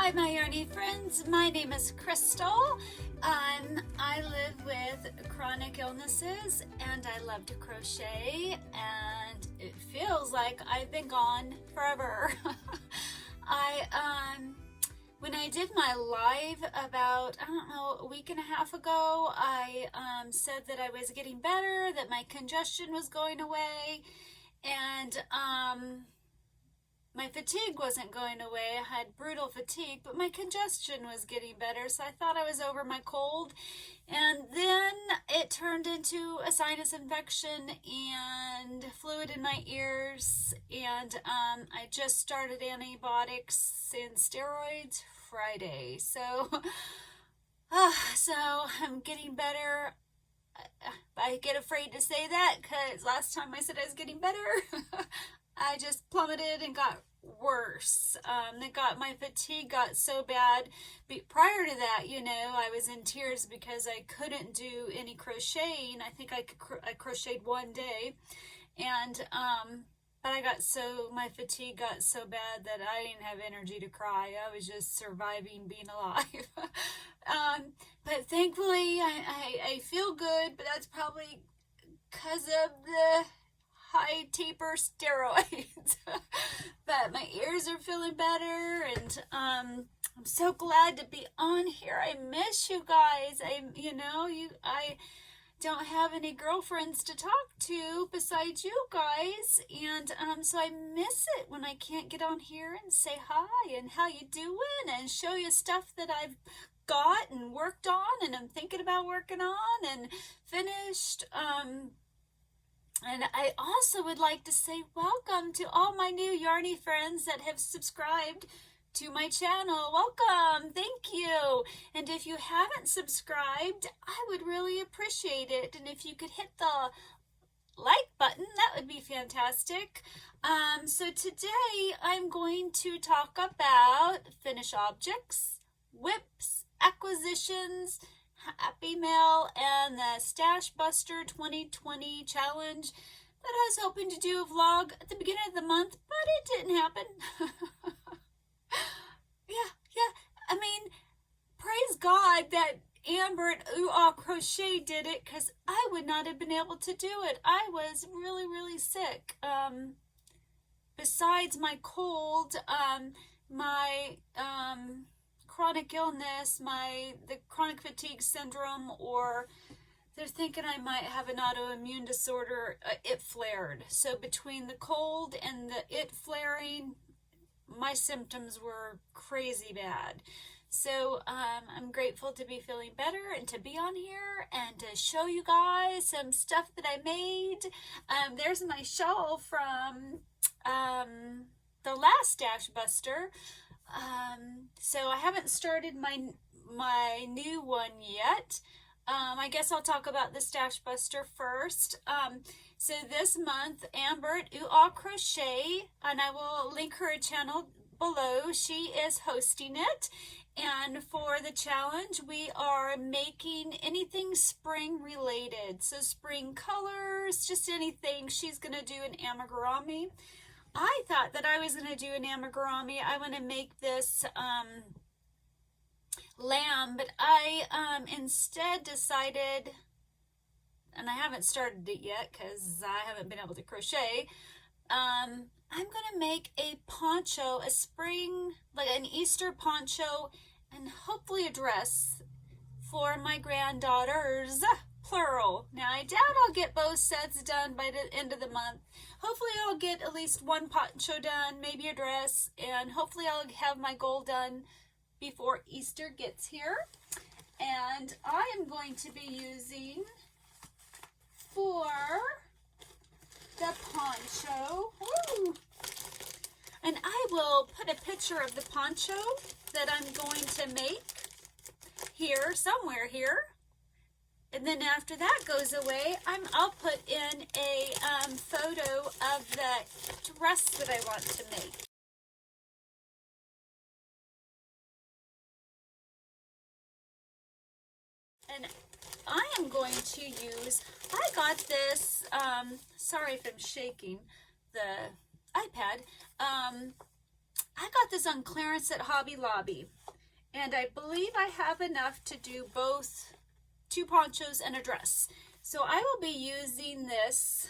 Hi, my Yarny friends. My name is Crystal. I live with chronic illnesses and I love to crochet, and it feels like I've been gone forever. When I did my live about, I don't know, a week and a half ago, I said that I was getting better, that my congestion was going away, and my fatigue wasn't going away. I had brutal fatigue, but my congestion was getting better, so I thought I was over my cold. And then it turned into a sinus infection and fluid in my ears, and I just started antibiotics and steroids Friday. So I'm getting better. I get afraid to say that because last time I said I was getting better, I just plummeted and got worse. My fatigue got so bad. Prior to that, I was in tears because I couldn't do any crocheting. I think I crocheted one day, and but my fatigue got so bad that I didn't have energy to cry. I was just surviving being alive. But thankfully, I feel good, but that's probably because of the high taper steroids. But my ears are feeling better, and I'm so glad to be on here. I miss you guys. I don't have any girlfriends to talk to besides you guys, and so I miss it when I can't get on here and say hi and how you doing and show you stuff that I've got and worked on and I'm thinking about working on and finished. And I also would like to say welcome to all my new Yarny friends that have subscribed to my channel. Welcome. Thank you. And if you haven't subscribed, I would really appreciate it. And if you could hit the like button, that would be fantastic. So today I'm going to talk about finished objects, WIPs, acquisitions, Happy Mail, and the Stash Buster 2020 challenge that I was hoping to do a vlog at the beginning of the month, but it didn't happen. Yeah. I mean, praise God that Amber at Ooo Ahh Crochet did it, because I would not have been able to do it. I was really, really sick. Besides my cold, my chronic illness, the chronic fatigue syndrome, or they're thinking I might have an autoimmune disorder, it flared. So between the cold and the it flaring, my symptoms were crazy bad. So I'm grateful to be feeling better and to be on here and to show you guys some stuff that I made. There's my shawl from the last Stash Buster. So I haven't started my new one yet. I guess I'll talk about the Stash Buster first. So this month, Amber at Ooo Ahh Crochet, and I will link her channel below, she is hosting it. And for the challenge, we are making anything spring related. So spring colors, just anything. She's going to do an amigurumi. I thought that I was going to do an amigurumi. I want to make this lamb, but I instead decided, and I haven't started it yet because I haven't been able to crochet, I'm going to make a poncho, a spring, like an Easter poncho, and hopefully a dress for my granddaughters, plural. Now, I doubt I'll get both sets done by the end of the month. Hopefully I'll get at least one poncho done, maybe a dress, and hopefully I'll have my goal done before Easter gets here. And I am going to be using for the poncho, and I will put a picture of the poncho that I'm going to make here, somewhere here. And then after that goes away, I'll put in a photo of the dress that I want to make. And I am going to use, I got this, sorry if I'm shaking the iPad. I got this on clearance at Hobby Lobby, and I believe I have enough to do both 2 ponchos and a dress. So I will be using this.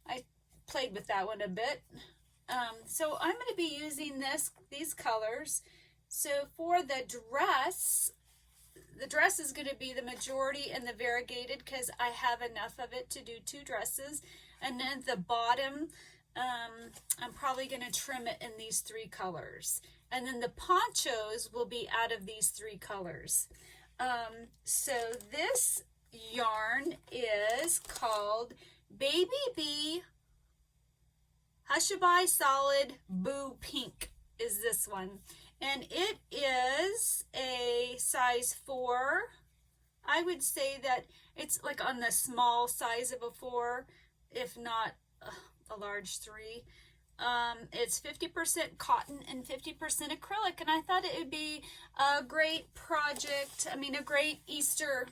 I played with that one a bit. So I'm going to be using these colors. So for the dress is going to be the majority and the variegated because I have enough of it to do 2 dresses. And then the bottom, I'm probably going to trim it in these 3 colors. And then the ponchos will be out of these 3 colors. So this yarn is called Baby Bee Hushabye Solid Boo Pink is this one. And it is a size 4. I would say that it's like on the small size of a 4, if not a large 3. It's 50% cotton and 50% acrylic, and I thought it would be a great project, a great Easter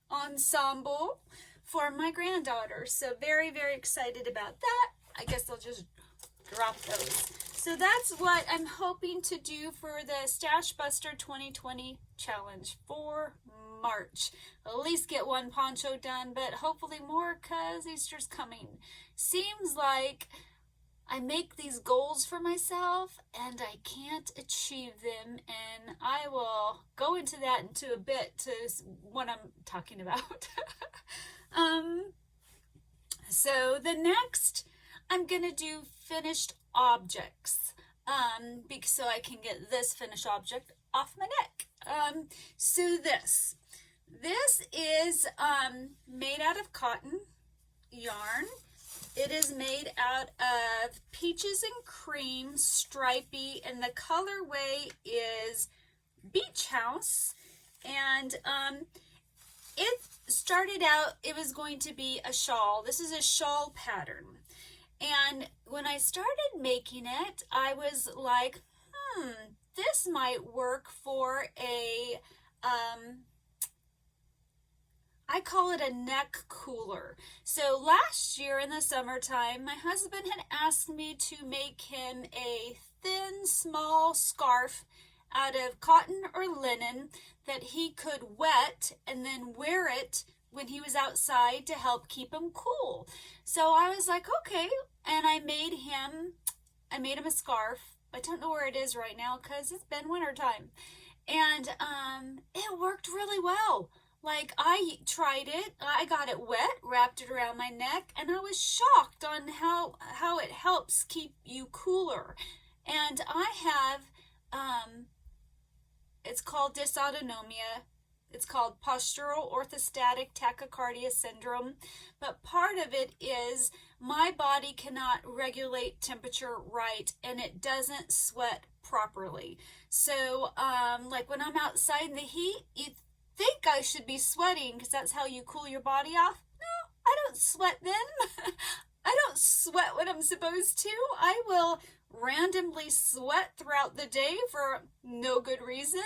ensemble for my granddaughter. So very, very excited about that. I guess I'll just drop those. So that's what I'm hoping to do for the Stash Buster 2020 challenge for March. At least get 1 poncho done, but hopefully more because Easter's coming. Seems like I make these goals for myself and I can't achieve them, and I will go into that into a bit to what I'm talking about. So the next, I'm going to do finished objects, so I can get this finished object off my neck. So this is made out of cotton yarn. It is made out of Peaches and Cream Stripey, and the colorway is Beach House. And it started out, it was going to be a shawl. This is a shawl pattern. And when I started making it, I was like, this might work for a, I call it a neck cooler. So last year in the summertime, my husband had asked me to make him a thin, small scarf out of cotton or linen that he could wet and then wear it when he was outside to help keep him cool. So I was like, okay, and I made him a scarf. I don't know where it is right now because it's been winter time. And it worked really well. Like, I tried it, I got it wet, wrapped it around my neck, and I was shocked on how it helps keep you cooler. And I have, it's called dysautonomia. It's called postural orthostatic tachycardia syndrome. But part of it is my body cannot regulate temperature right, and it doesn't sweat properly. So, like when I'm outside in the heat, you think I should be sweating because that's how you cool your body off. No, I don't sweat then. I don't sweat when I'm supposed to. I will randomly sweat throughout the day for no good reason,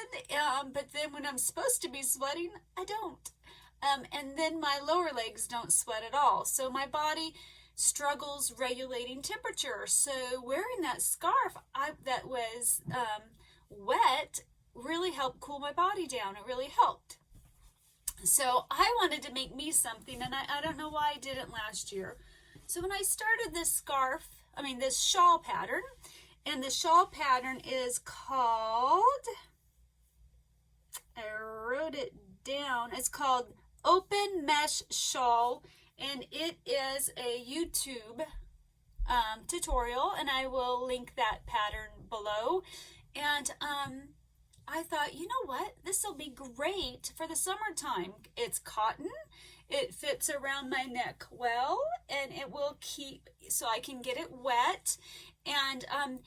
but then when I'm supposed to be sweating, I don't. And then my lower legs don't sweat at all. So my body struggles regulating temperature. So wearing that scarf that was wet really helped cool my body down. It really helped. So I wanted to make me something, and I don't know why I didn't last year. So when I started this this shawl pattern, and the shawl pattern is called, I wrote it down, it's called Open Mesh Shawl, and it is a YouTube tutorial, and I will link that pattern below. And I thought, you know what, this will be great for the summertime. It's cotton, it fits around my neck well, and it will keep, so I can get it wet. And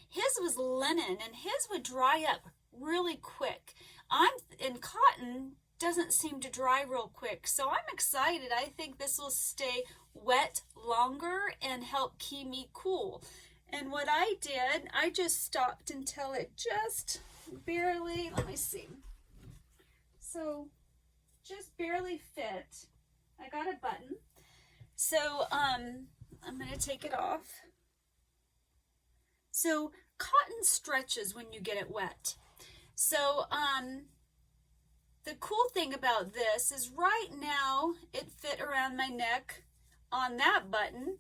his was linen, and his would dry up really quick. Cotton doesn't seem to dry real quick, so I'm excited. I think this will stay wet longer and help keep me cool. And what I did, I just stopped until it just barely, let me see. So just barely fit. I got a button. So I'm going to take it off. So cotton stretches when you get it wet. So the cool thing about this is right now it fit around my neck on that button,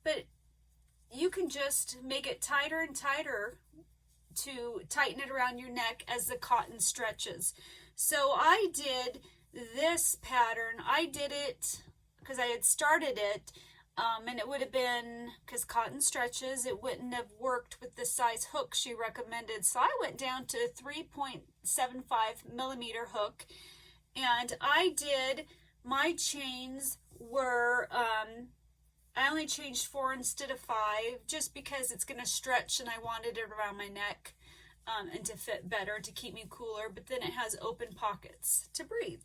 but you can just make it tighter and tighter to tighten it around your neck as the cotton stretches. So I did this pattern. I did it because I had started it, and it would have been, because cotton stretches, it wouldn't have worked with the size hook she recommended. So I went down to 3.75 millimeter hook, and I did, my chains were, I only changed 4 instead of 5, just because it's going to stretch and I wanted it around my neck and to fit better, to keep me cooler, but then it has open pockets to breathe.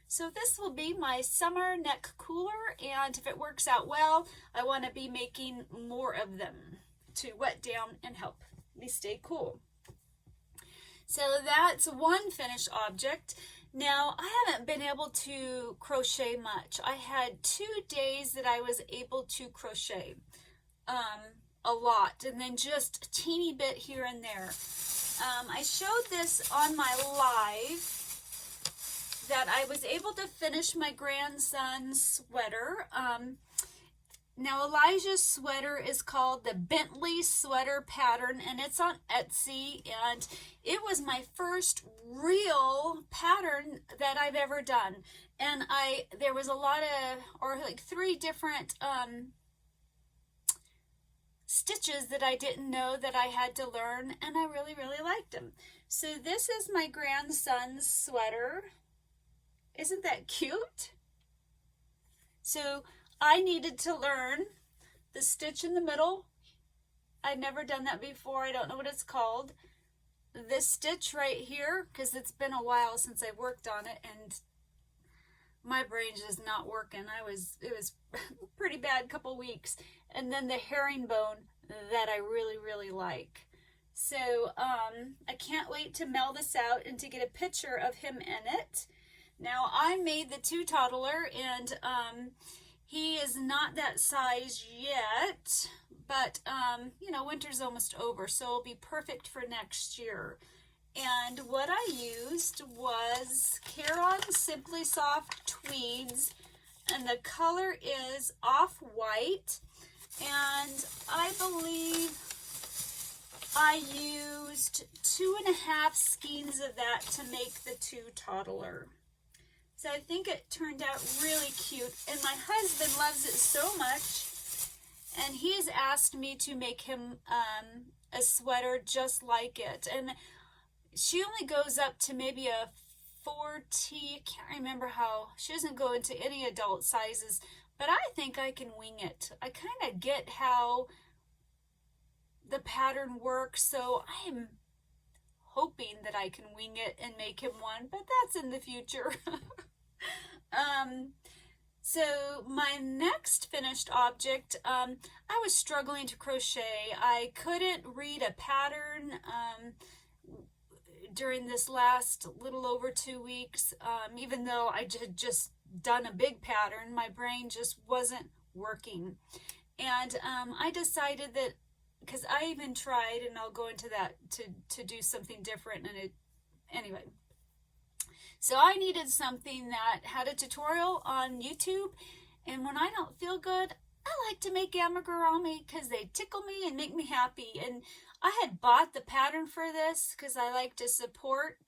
So this will be my summer neck cooler, and if it works out well, I want to be making more of them to wet down and help me stay cool. So that's one finished object. Now, I haven't been able to crochet much. I had 2 days that I was able to crochet a lot, and then just a teeny bit here and there. I showed this on my live, that I was able to finish my grandson's sweater. Now Elijah's sweater is called the Bentley sweater pattern, and it's on Etsy, and it was my first real pattern that I've ever done. And there was a lot of, or like 3 different stitches that I didn't know that I had to learn, and I really, really liked them. So this is my grandson's sweater. Isn't that cute? So I needed to learn the stitch in the middle. I'd never done that before. I don't know what it's called. This stitch right here, because it's been a while since I worked on it, and my brain just not working. It was a pretty bad couple weeks. And then the herringbone that I really, really like. So I can't wait to mail this out and to get a picture of him in it. Now, I made the 2 toddler, and he is not that size yet, but, you know, winter's almost over, so it'll be perfect for next year. And what I used was Caron Simply Soft Tweeds, and the color is Off-White, and I believe I used 2.5 skeins of that to make the 2 toddler. So I think it turned out really cute, and my husband loves it so much, and he's asked me to make him a sweater just like it. And she only goes up to maybe a 4T, I can't remember how, she doesn't go into any adult sizes, but I think I can wing it. I kind of get how the pattern works, so I'm hoping that I can wing it and make him one, but that's in the future. So my next finished object, I was struggling to crochet. I couldn't read a pattern during this last little over 2 weeks, even though I had just done a big pattern. My brain just wasn't working, and I decided that, because I even tried, and I'll go into that, to do something different, and anyway. So I needed something that had a tutorial on YouTube, and when I don't feel good, I like to make amigurumi because they tickle me and make me happy. And I had bought the pattern for this because I like to support,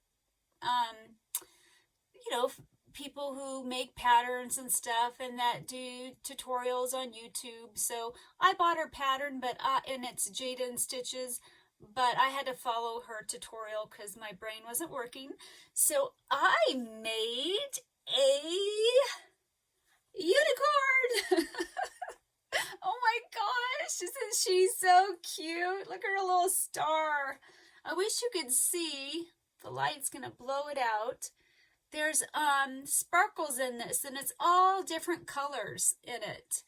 you know, people who make patterns and stuff and that do tutorials on YouTube. So I bought her pattern, and it's Jada and Stitches, but I had to follow her tutorial because my brain wasn't working. So I made a unicorn. Oh my gosh, isn't she so cute? Look at her little star. I wish you could see. The light's gonna blow it out. There's sparkles in this, and it's all different colors in it.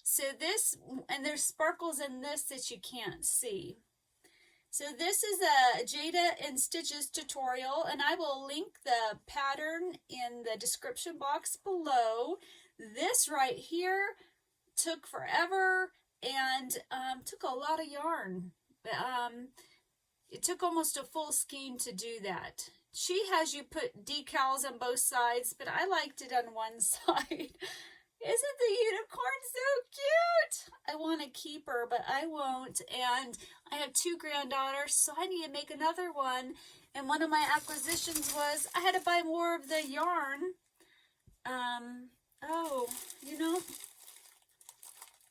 So this, and there's sparkles in this that you can't see. So this is a Jada and Stitches tutorial, and I will link the pattern in the description box below. This right here took forever and took a lot of yarn. It took almost a full skein to do that. She has you put decals on both sides, but I liked it on one side. Isn't the unicorn so cute? I want to keep her, but I won't. And I have 2 granddaughters, so I need to make another one. And one of my acquisitions was I had to buy more of the yarn. Oh, you know,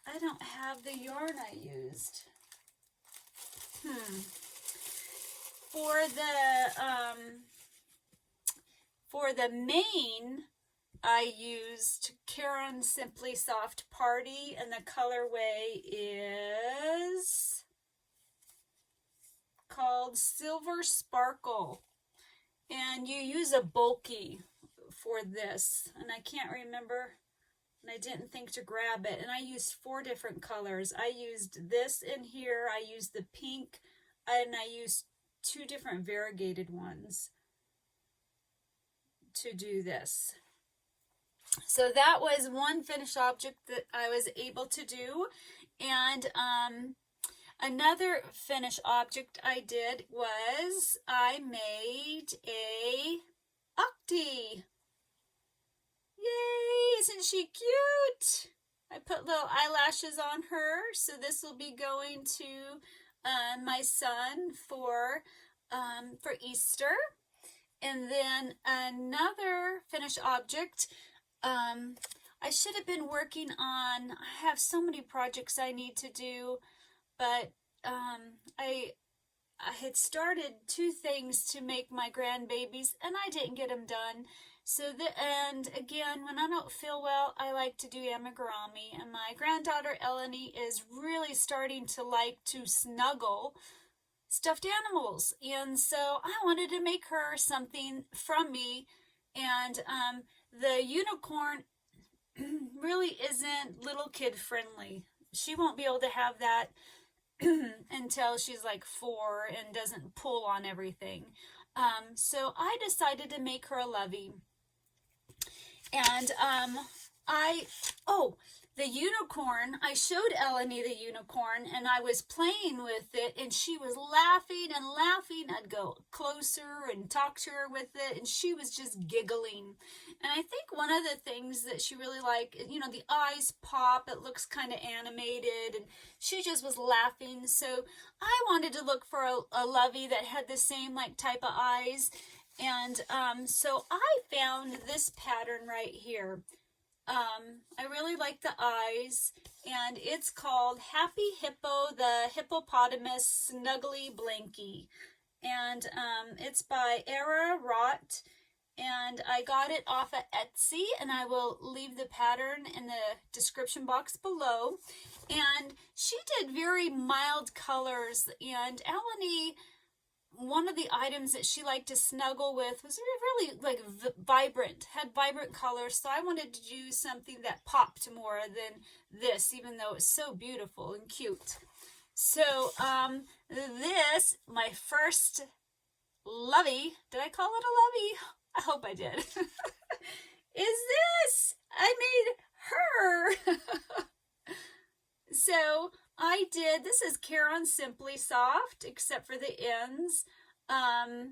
I don't have the yarn I used. For the mane, I used Caron Simply Soft Party, and the colorway is called Silver Sparkle. And you use a bulky for this, and I can't remember, and I didn't think to grab it. And I used 4 different colors. I used this in here, I used the pink, and I used 2 different variegated ones to do this. So that was one finished object that I was able to do. And another finished object I did was I made a octi. Yay! Isn't she cute? I put little eyelashes on her, so this will be going to my son for Easter. And then another finished object, I should have been working on, I have so many projects I need to do, but I had started 2 things to make my grandbabies, and I didn't get them done. So, and again, when I don't feel well, I like to do amigurumi, and my granddaughter Eleni is really starting to like to snuggle stuffed animals, and so I wanted to make her something from me. And the unicorn really isn't little kid friendly. She won't be able to have that until she's like 4 and doesn't pull on everything. So I decided to make her a Lovey. And the unicorn, I showed Eleni the unicorn, and I was playing with it, and she was laughing and laughing. I'd go closer and talk to her with it, and she was just giggling. And I think one of the things that she really liked, you know, the eyes pop, it looks kind of animated, and she just was laughing. So I wanted to look for a Lovey that had the same like type of eyes. And so I found this pattern right here. I really like the eyes, and it's called Happy Hippo, the Hippopotamus Snuggly Blankie. And it's by Ericka Crafty, and I got it off of Etsy, and I will leave the pattern in the description box below. And she did very mild colors, and Eleni, one of the items that she liked to snuggle with was really like vibrant, had vibrant colors. So I wanted to do something that popped more than this, even though it's so beautiful and cute. So this, my first Lovey, did I call it a Lovey? I hope I did. Is this? I made her. So I did, this is Caron Simply Soft, except for the ends. I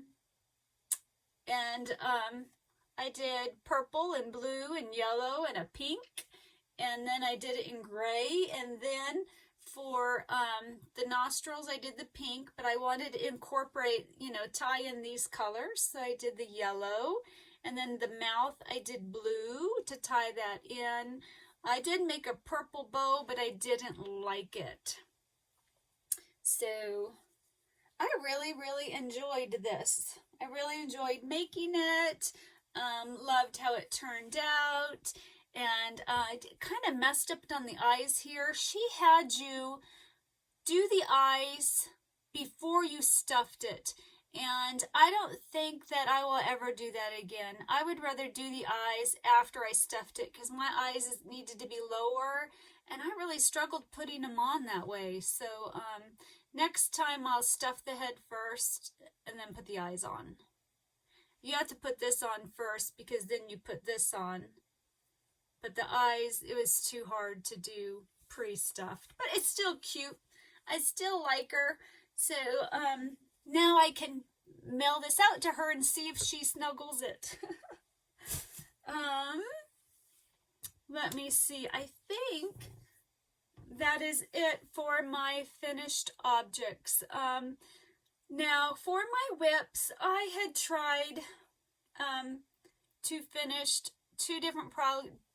did purple and blue and yellow and a pink. And then I did it in gray. And then for the nostrils, I did the pink, but I wanted to incorporate, you know, tie in these colors. So I did the yellow. And then the mouth, I did blue to tie that in. I did make a purple bow, but I didn't like it. So I really, really enjoyed this. I really enjoyed making it. Loved how it turned out. And I kind of messed up on the eyes here. She had you do the eyes before you stuffed it. And I don't think that I will ever do that again. I would rather do the eyes after I stuffed it, because my eyes needed to be lower, and I really struggled putting them on that way. So next time I'll stuff the head first and then put the eyes on. You have to put this on first, because then you put this on. But the eyes, it was too hard to do pre-stuffed. But it's still cute. I still like her. So now I can mail this out to her and see if she snuggles it. Let me see. I think that is it for my finished objects. Now for my WIPs, I had tried to finish two different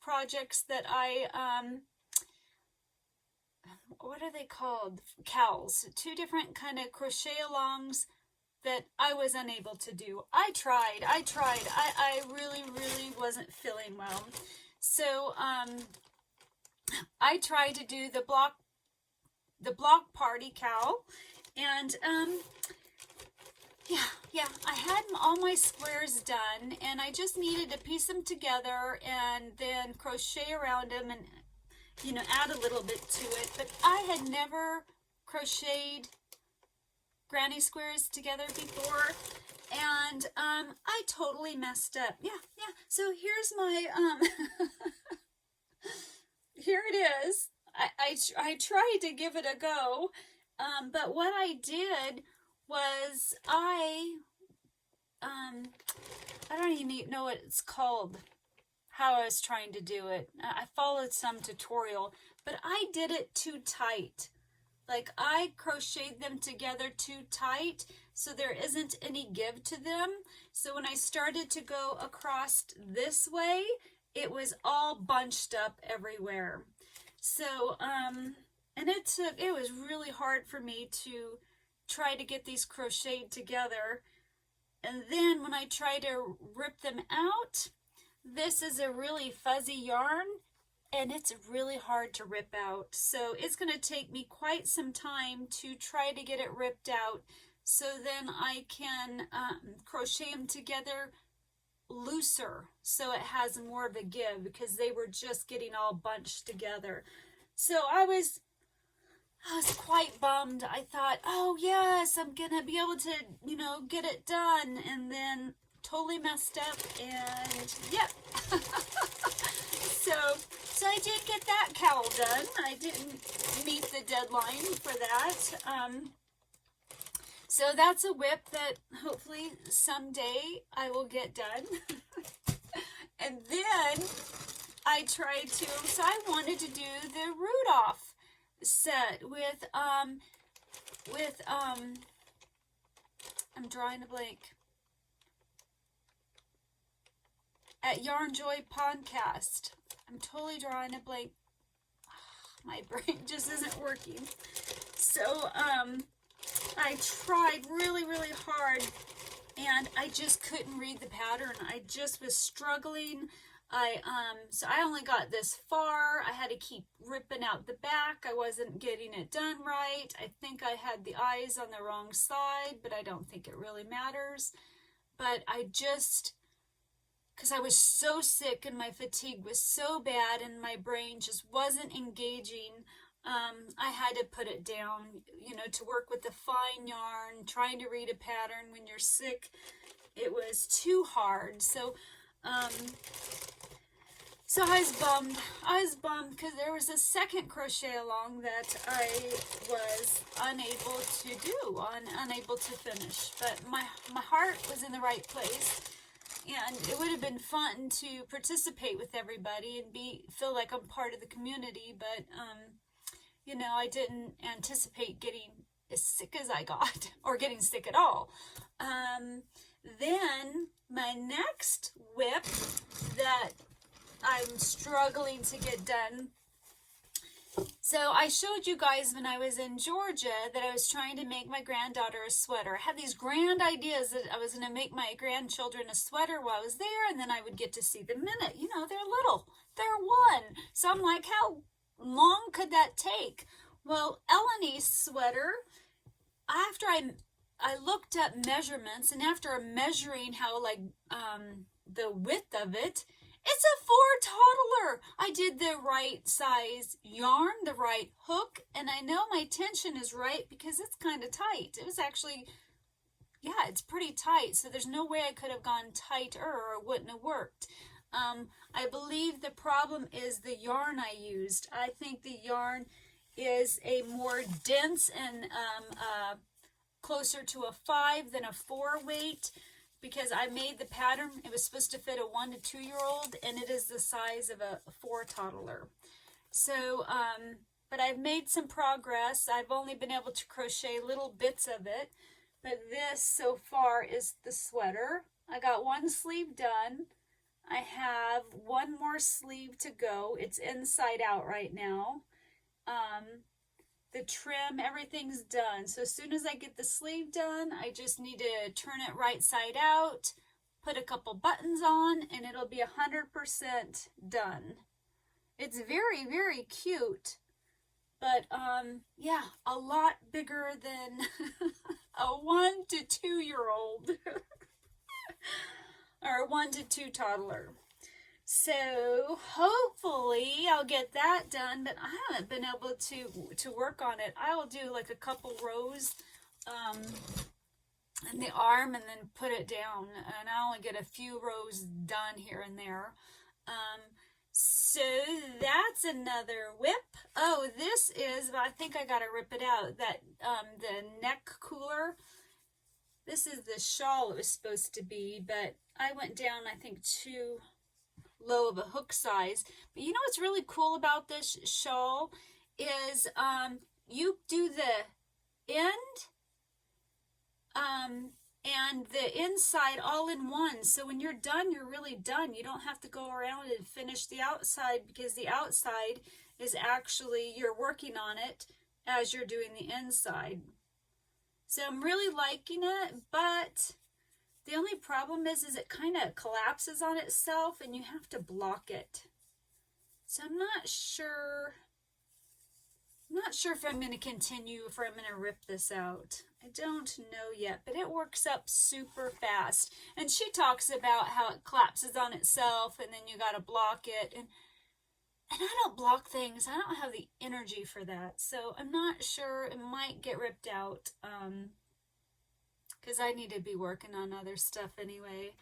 projects that I what are they called? Cowls. Two different kind of crochet alongs that I was unable to do. I tried. I really wasn't feeling well. So I tried to do the block party cowl, and yeah, I had all my squares done, and I just needed to piece them together and then crochet around them and, you know, add a little bit to it. But I had never crocheted granny squares together before, and I totally messed up. Yeah. So here's my here it is. I tried to give it a go, but what I did was I don't even know what it's called, how I was trying to do it. I followed some tutorial, but I did it too tight. Like, I crocheted them together too tight, so there isn't any give to them. So when I started to go across this way, it was all bunched up everywhere. So, and it was really hard for me to try to get these crocheted together. And then when I try to rip them out, this is a really fuzzy yarn, and it's really hard to rip out. So it's going to take me quite some time to try to get it ripped out, so then I can crochet them together looser, so it has more of a give, because they were just getting all bunched together. So I was quite bummed. I thought, oh yes, I'm gonna be able to, you know, get it done, and then totally messed up, and yep. So I did get that cowl done. I didn't meet the deadline for that. So that's a WIP that hopefully someday I will get done. And then I tried to, so I wanted to do the Rudolph set with I'm drawing a blank. At Yarnjoy Podcast. I'm totally drawing a blank. My brain just isn't working. So, I tried really hard, and I just couldn't read the pattern. I just was struggling. So I only got this far. I had to keep ripping out the back. I wasn't getting it done right. I think I had the eyes on the wrong side, but I don't think it really matters. But I just, because I was so sick and my fatigue was so bad and my brain just wasn't engaging, I had to put it down, you know, to work with the fine yarn, trying to read a pattern when you're sick. It was too hard. So I was bummed. I was bummed because there was a second crochet along that I was unable to do, unable to finish. But my heart was in the right place, and it would have been fun to participate with everybody and feel like I'm part of the community. But you know, I didn't anticipate getting as sick as I got, or getting sick at all. Then my next WIP that I'm struggling to get done. So I showed you guys when I was in Georgia that I was trying to make my granddaughter a sweater. I had these grand ideas that I was going to make my grandchildren a sweater while I was there, and then I would get to see them in it. You know, they're little. They're one. So I'm like, how long could that take? Well, Eleni's sweater, after I looked up measurements, and after measuring how, like, the width of it, it's a 4 toddler. I did the right size yarn, the right hook, and I know my tension is right because it's kind of tight. It was actually, yeah, it's pretty tight, so there's no way I could have gone tighter or it wouldn't have worked. I believe the problem is the yarn I used. I think the yarn is a more dense and closer to a 5 than a 4 weight because I made the pattern. It was supposed to fit a 1 to 2 year old, and it is the size of a 4 toddler. So, but I've made some progress. I've only been able to crochet little bits of it, but this so far is the sweater. I got one sleeve done. I have one more sleeve to go. It's inside out right now. The trim, everything's done. So as soon as I get the sleeve done, I just need to turn it right side out, put a couple buttons on, and it'll be 100% done. It's very, very cute, but yeah, a lot bigger than a 1 to 2 year old or 1 to 2 toddler. So hopefully I'll get that done, but I haven't been able to work on it. I will do like a couple rows in the arm and then put it down, and I only get a few rows done here and there. So that's another WIP. Oh, this is, I think I gotta rip it out, that the neck cooler. This is the shawl it was supposed to be, but I went down, I think, too low of a hook size. But you know what's really cool about this shawl is you do the end and the inside all in one. So when you're done, you're really done. You don't have to go around and finish the outside, because the outside is actually, you're working on it as you're doing the inside. So I'm really liking it, but the only problem is it kind of collapses on itself and you have to block it. So I'm not sure if I'm going to continue, if I'm going to rip this out. I don't know yet, but it works up super fast. And she talks about how it collapses on itself and then you got to block it. And I don't block things. I don't have the energy for that. So I'm not sure. It might get ripped out. Because I need to be working on other stuff anyway.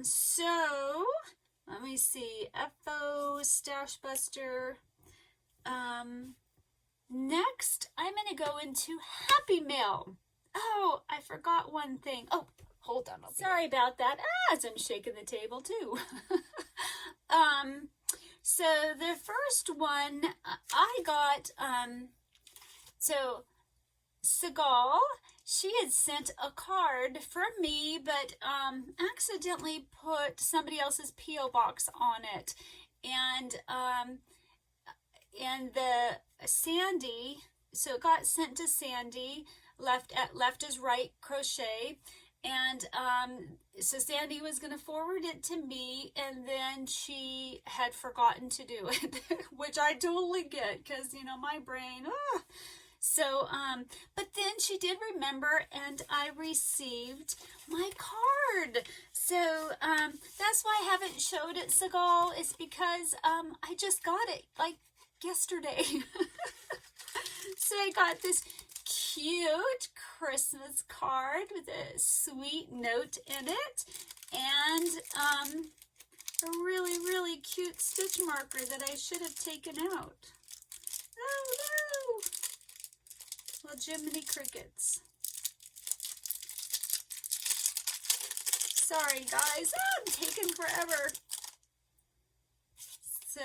So let me see. FO, Stash Buster. Next, I'm going to go into Happy Mail. Oh, I forgot one thing. Oh, hold on. Sorry about that. As I'm shaking the table too. So the first one I got, so Seagal, she had sent a card from me, but accidentally put somebody else's P.O. box on it. And the Sandy, so it got sent to Sandy, left as Right Crochet. And so Sandy was going to forward it to me, and then she had forgotten to do it, which I totally get, because, you know, my brain, So, but then she did remember, and I received my card. So, that's why I haven't showed it, Seagal, is because, I just got it, like, yesterday. So I got this cute Christmas card with a sweet note in it, and, a really, really cute stitch marker that I should have taken out. Oh, no! Well, Jiminy Crickets. Sorry, guys. I'm taking forever. So,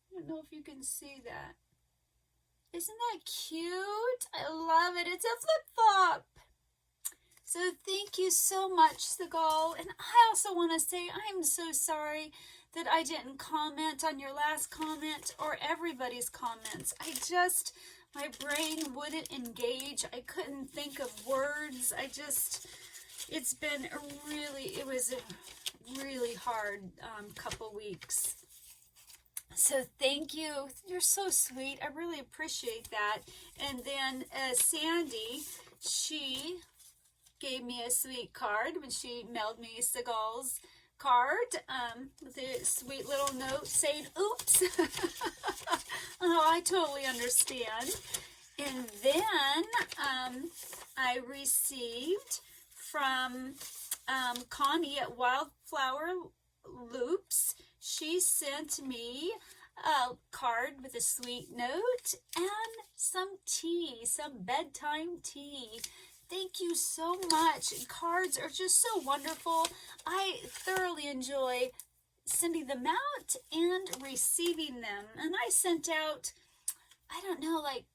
I don't know if you can see that. Isn't that cute? I love it. It's a flip-flop. So thank you so much, Seagal. And I also want to say I'm so sorry that I didn't comment on your last comment or everybody's comments. My brain wouldn't engage. I couldn't think of words. It was a really hard couple weeks. So thank you. You're so sweet. I really appreciate that. And then Sandy, she gave me a sweet card when she mailed me Seagal's card with a sweet little note saying, oops. Oh, I totally understand. And then I received from Connie at Wildflower Loops. She sent me card with a sweet note and some tea, some bedtime tea. Thank you so much. Cards are just so wonderful. I thoroughly enjoy sending them out and receiving them. And I sent out, I don't know, like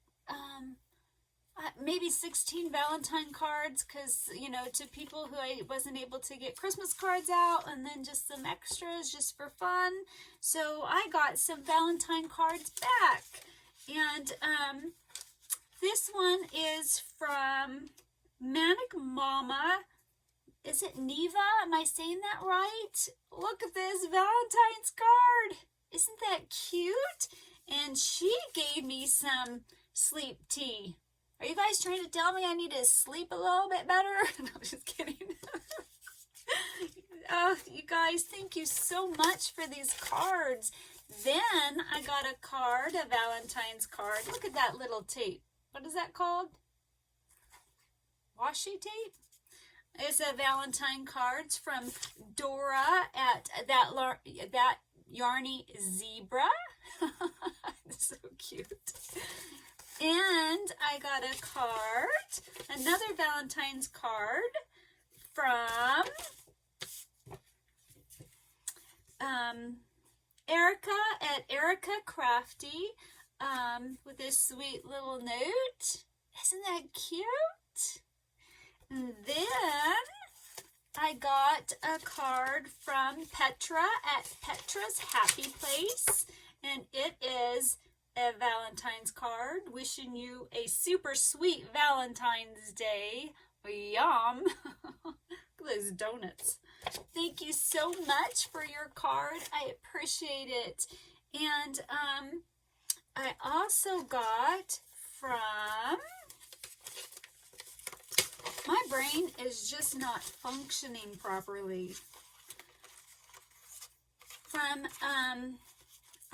maybe 16 Valentine cards, because, you know, to people who I wasn't able to get Christmas cards out, and then just some extras just for fun. So I got some Valentine cards back. And this one is from Manic Mama. Is it Neva? Am I saying that right? Look at this Valentine's card. Isn't that cute? And she gave me some sleep tea. Are you guys trying to tell me I need to sleep a little bit better? No, just kidding. Oh, you guys, thank you so much for these cards. Then I got a card, a Valentine's card. Look at that little tape. What is that called? Washi tape? It's a Valentine cards from Dora at that Yarny Zebra. So cute. And I got a card, another Valentine's card from Ericka at Ericka Crafty with this sweet little note. Isn't that cute? And then I got a card from Petra at Petra's Happy Place, and it is a Valentine's card wishing you a super sweet Valentine's Day. Yum! Look at those donuts. Thank you so much for your card. I appreciate it. And I also got from... My brain is just not functioning properly. From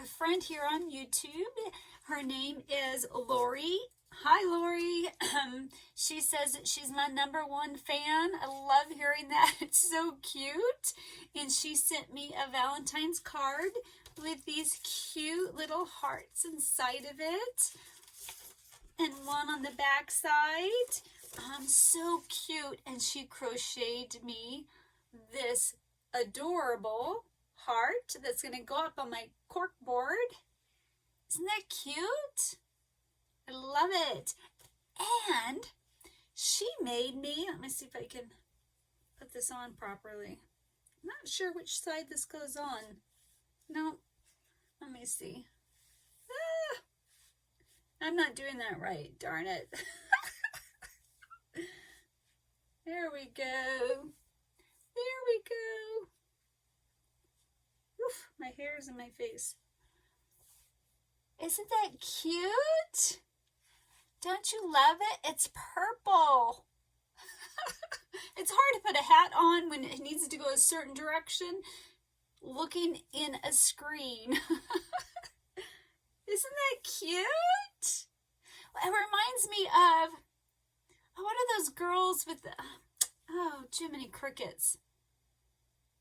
a friend here on YouTube. Her name is Lori. Hi, Lori. She says that she's my #1 fan. I love hearing that. It's so cute. And she sent me a Valentine's card with these cute little hearts inside of it. And one on the back side. So cute. And she crocheted me this adorable heart that's going to go up on my cork board. Isn't that cute? I love it. And she made me, let me see if I can put this on properly. I'm not sure which side this goes on. No, let me see. I'm not doing that right, darn it. There we go. There we go. Oof, my hair's in my face. Isn't that cute? Don't you love it? It's purple. It's hard to put a hat on when it needs to go a certain direction, looking in a screen. Isn't that cute? It reminds me of, what are those girls with the, oh, Jiminy Crickets.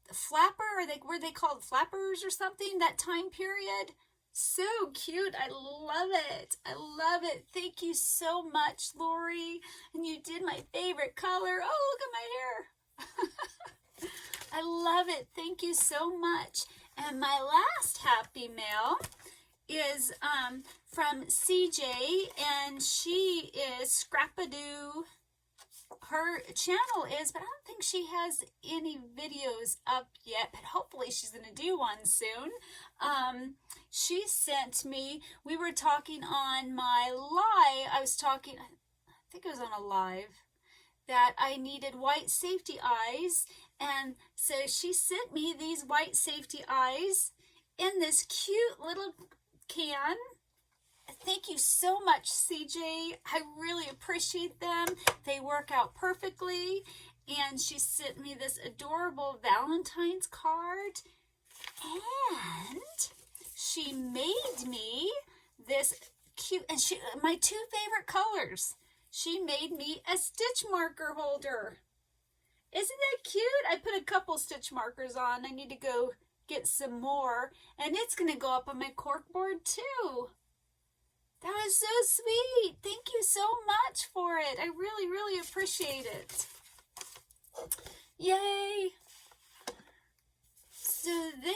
The flapper, were they called flappers or something, that time period? So cute. I love it. I love it. Thank you so much, Lori. And you did my favorite color. Oh, look at my hair. I love it. Thank you so much. And my last happy mail is from CJ, and she is Scrapadoo. Her channel is, but I don't think she has any videos up yet, but hopefully she's going to do one soon. She sent me, we were talking on my live, I think it was on a live, that I needed white safety eyes, and so she sent me these white safety eyes in this cute little can. Thank you so much, CJ. I really appreciate them. They work out perfectly. And she sent me this adorable Valentine's card. And she made me this cute, and my 2 favorite colors. She made me a stitch marker holder. Isn't that cute? I put a couple stitch markers on. I need to go get some more, and it's going to go up on my corkboard too. That was so sweet. Thank you so much for it. I really, really appreciate it. Yay. So then,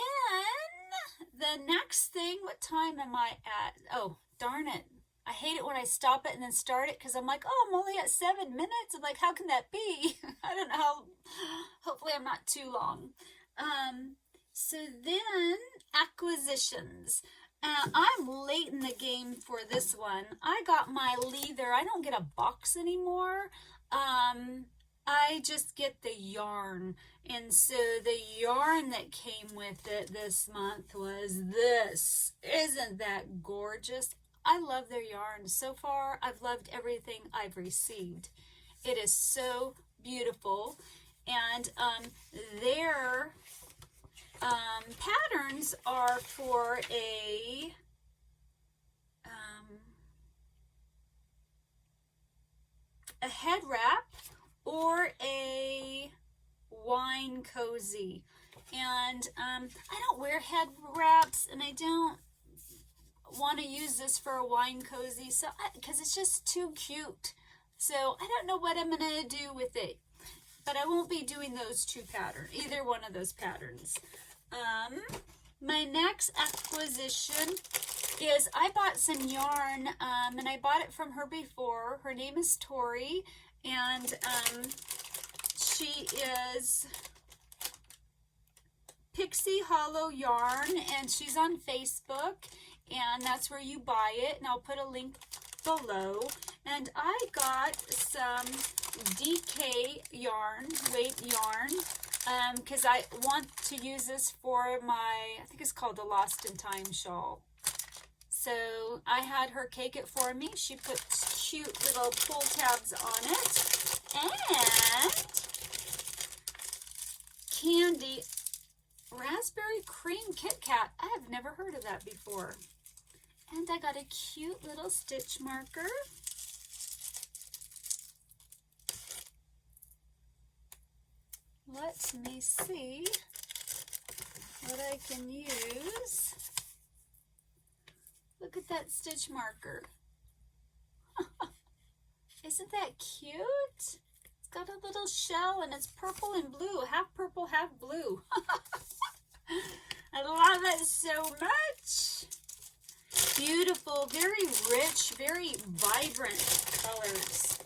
the next thing, what time am I at? Oh, darn it. I hate it when I stop it and then start it because I'm like, oh, I'm only at 7 minutes. I'm like, how can that be? I don't know how. Hopefully I'm not too long. So then, acquisitions. I'm late in the game for this one. I got my leather. I don't get a box anymore. I just get the yarn. And so the yarn that came with it this month was this. Isn't that gorgeous? I love their yarn. So far, I've loved everything I've received. It is so beautiful. And their patterns are for a head wrap or a wine cozy. And I don't wear head wraps, and I don't want to use this for a wine cozy, so because it's just too cute. So I don't know what I'm gonna do with it, but I won't be doing those two patterns, either one of those patterns. My next acquisition is I bought some yarn, and I bought it from her before. Her name is Tori, and she is Pixie Hollow Yarn, and she's on Facebook, and that's where you buy it, and I'll put a link below. And I got some DK yarn, weight yarn, because I want to use this for my, I think it's called the Lost in Time shawl. So I had her cake it for me. She put cute little pull tabs on it. And candy raspberry cream Kit Kat. I have never heard of that before. And I got a cute little stitch marker. Let me see what I can use. Look at that stitch marker. Isn't that cute? It's got a little shell and it's purple and blue, half purple, half blue. I love it so much. Beautiful, very rich, very vibrant colors.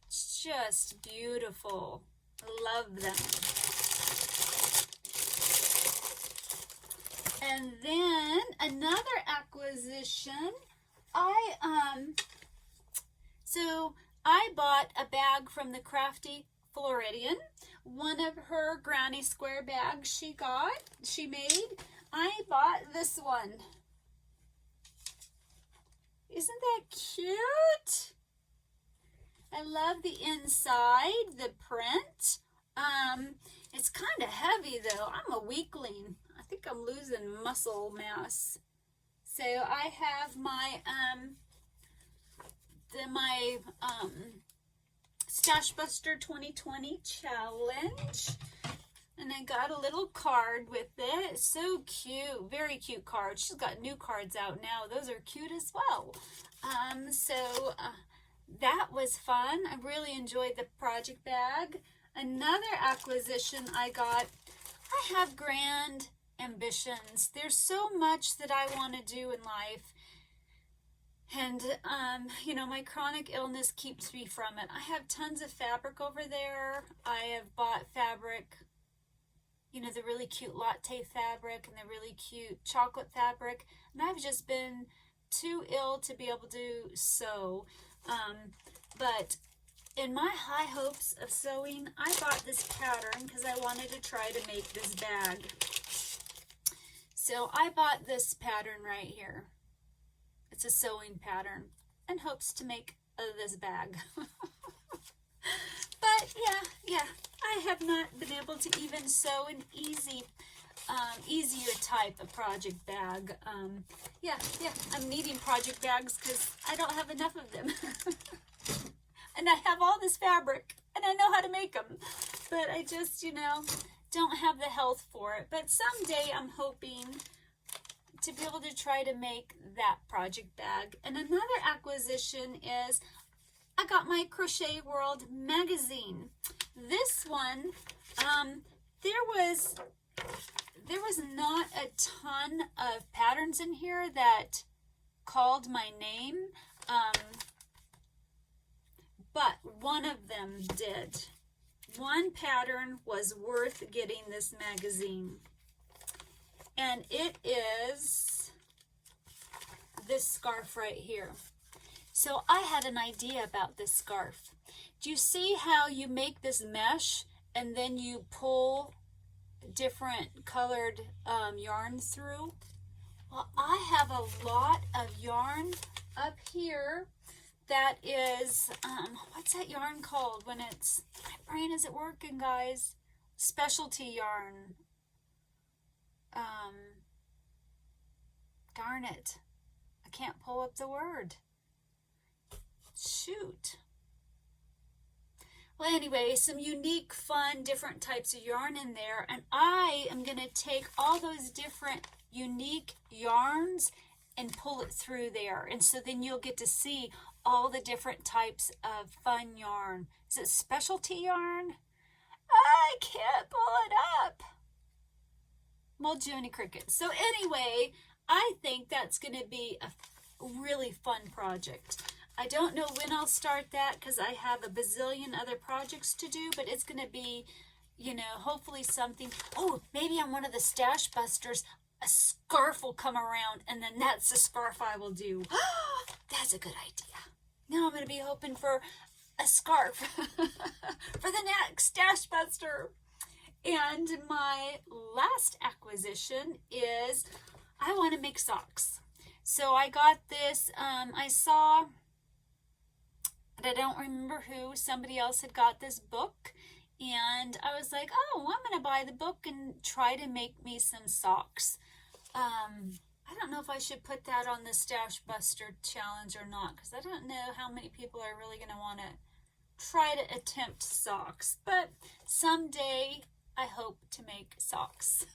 It's just beautiful. I love them. And then another acquisition, so I bought a bag from the Crafty Floridian, one of her granny square bags she made. I bought this one. Isn't that cute? I love the inside, the print. It's kind of heavy though. I'm a weakling. I think I'm losing muscle mass. So I have my Stash Buster 2020 challenge, and I got a little card with it. It's so cute, very cute card. She's got new cards out now. Those are cute as well. That was fun. I really enjoyed the project bag. Another acquisition I got, I have grand ambitions. There's so much that I want to do in life. And, my chronic illness keeps me from it. I have tons of fabric over there. I have bought fabric, the really cute latte fabric and the really cute chocolate fabric. And I've just been too ill to be able to sew. But in my high hopes of sewing, I bought this pattern because I wanted to try to make this bag. So I bought this pattern right here. It's a sewing pattern in hopes to make this bag. But yeah, I have not been able to even sew an easier type of project bag. I'm needing project bags because I don't have enough of them. And I have all this fabric and I know how to make them, but I just, don't have the health for it, but someday I'm hoping to be able to try to make that project bag. And another acquisition is I got my Crochet World magazine. This one, there was not a ton of patterns in here that called my name, but one of them did. One pattern was worth getting this magazine, and it is this scarf right here. So I had an idea about this scarf. Do you see how you make this mesh and then you pull different colored yarn through? Well, I have a lot of yarn up here that is, what's that yarn called when it's, my brain isn't working, guys. Specialty yarn. Darn it. I can't pull up the word. Shoot. Well, anyway, some unique, fun, different types of yarn in there. And I am going to take all those different unique yarns and pull it through there. And so then you'll get to see all the different types of fun yarn. Is it specialty yarn? I can't pull it up. Well, Joni Cricket. So anyway, I think that's going to be a really fun project. I don't know when I'll start that because I have a bazillion other projects to do, but it's going to be, you know, hopefully something. Oh, maybe on one of the stash busters, a scarf will come around, and then that's the scarf I will do. That's a good idea. Now I'm going to be hoping for a scarf for the next stash buster. And my last acquisition is I want to make socks. So I got this, I saw, but I don't remember who, somebody else had got this book, and I was like, oh, I'm going to buy the book and try to make me some socks. I don't know if I should put that on the Stash Buster challenge or not, because I don't know how many people are really going to want to try to attempt socks, but someday I hope to make socks.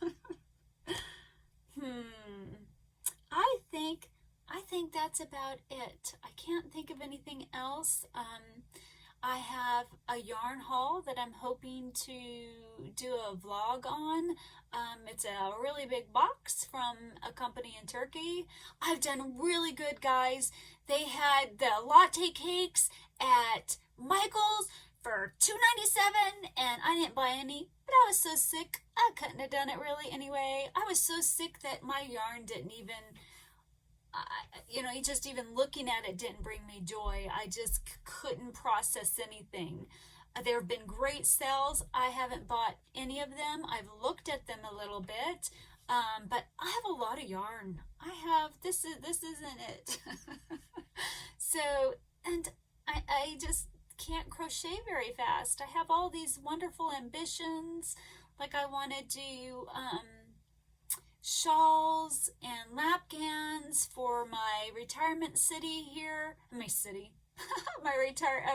I think that's about it. I can't think of anything else. I have a yarn haul that I'm hoping to do a vlog on. It's a really big box from a company in Turkey. I've done really good, guys. They had the latte cakes at Michael's for $2.97, and I didn't buy any, but I was so sick, I couldn't have done it really anyway. I was so sick that my yarn didn't even, just even looking at it didn't bring me joy. I just couldn't process anything. There have been great sales. I haven't bought any of them. I've looked at them a little bit, but I have a lot of yarn. This isn't it. So, and I just can't crochet very fast. I have all these wonderful ambitions. Like I want to do shawls and lapgans for my retirement city here. My city. My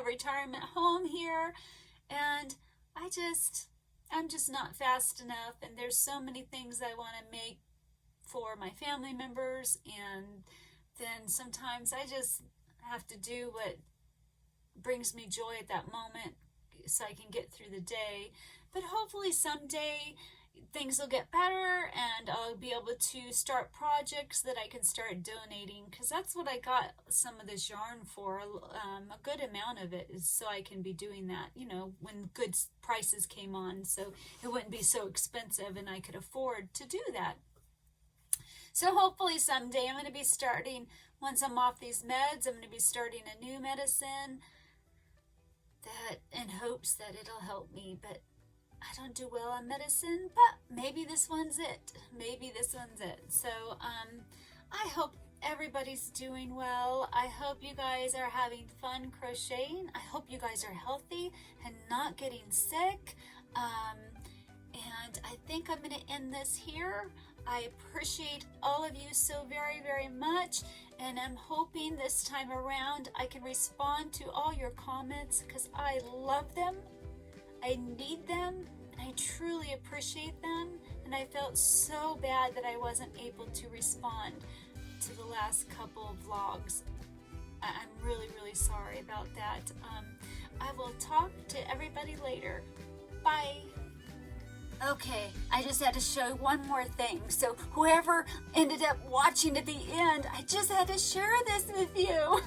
retirement home here. And I'm just not fast enough. And there's so many things I want to make for my family members. And then sometimes I just have to do what brings me joy at that moment so I can get through the day. But hopefully someday things will get better and I'll be able to start projects that I can start donating, because that's what I got some of this yarn for. A good amount of it is so I can be doing that, when good prices came on, so it wouldn't be so expensive and I could afford to do that. So hopefully someday I'm going to be starting, once I'm off these meds, I'm going to be starting a new medicine that in hopes that it'll help me, but I don't do well on medicine, but maybe this one's it. Maybe this one's it. So I hope everybody's doing well. I hope you guys are having fun crocheting. I hope you guys are healthy and not getting sick. And I think I'm going to end this here. I appreciate all of you so very, very much. And I'm hoping this time around I can respond to all your comments because I love them. I need them. And I truly appreciate them, and I felt so bad that I wasn't able to respond to the last couple of vlogs. I'm really, really sorry about that. I will talk to everybody later. Bye. Okay, I just had to show you one more thing. So whoever ended up watching at the end, I just had to share this with you.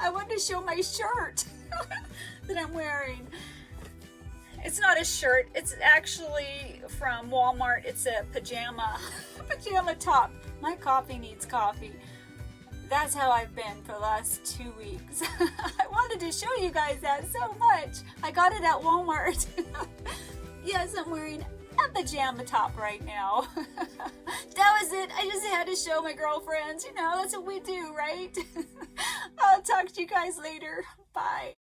I wanted to show my shirt that I'm wearing. It's not a shirt. It's actually from Walmart. It's a pajama top. My coffee needs coffee. That's how I've been for the last 2 weeks. I wanted to show you guys that so much. I got it at Walmart. Yes, I'm wearing a pajama top right now. That was it. I just had to show my girlfriends. You know, that's what we do, right? I'll talk to you guys later. Bye.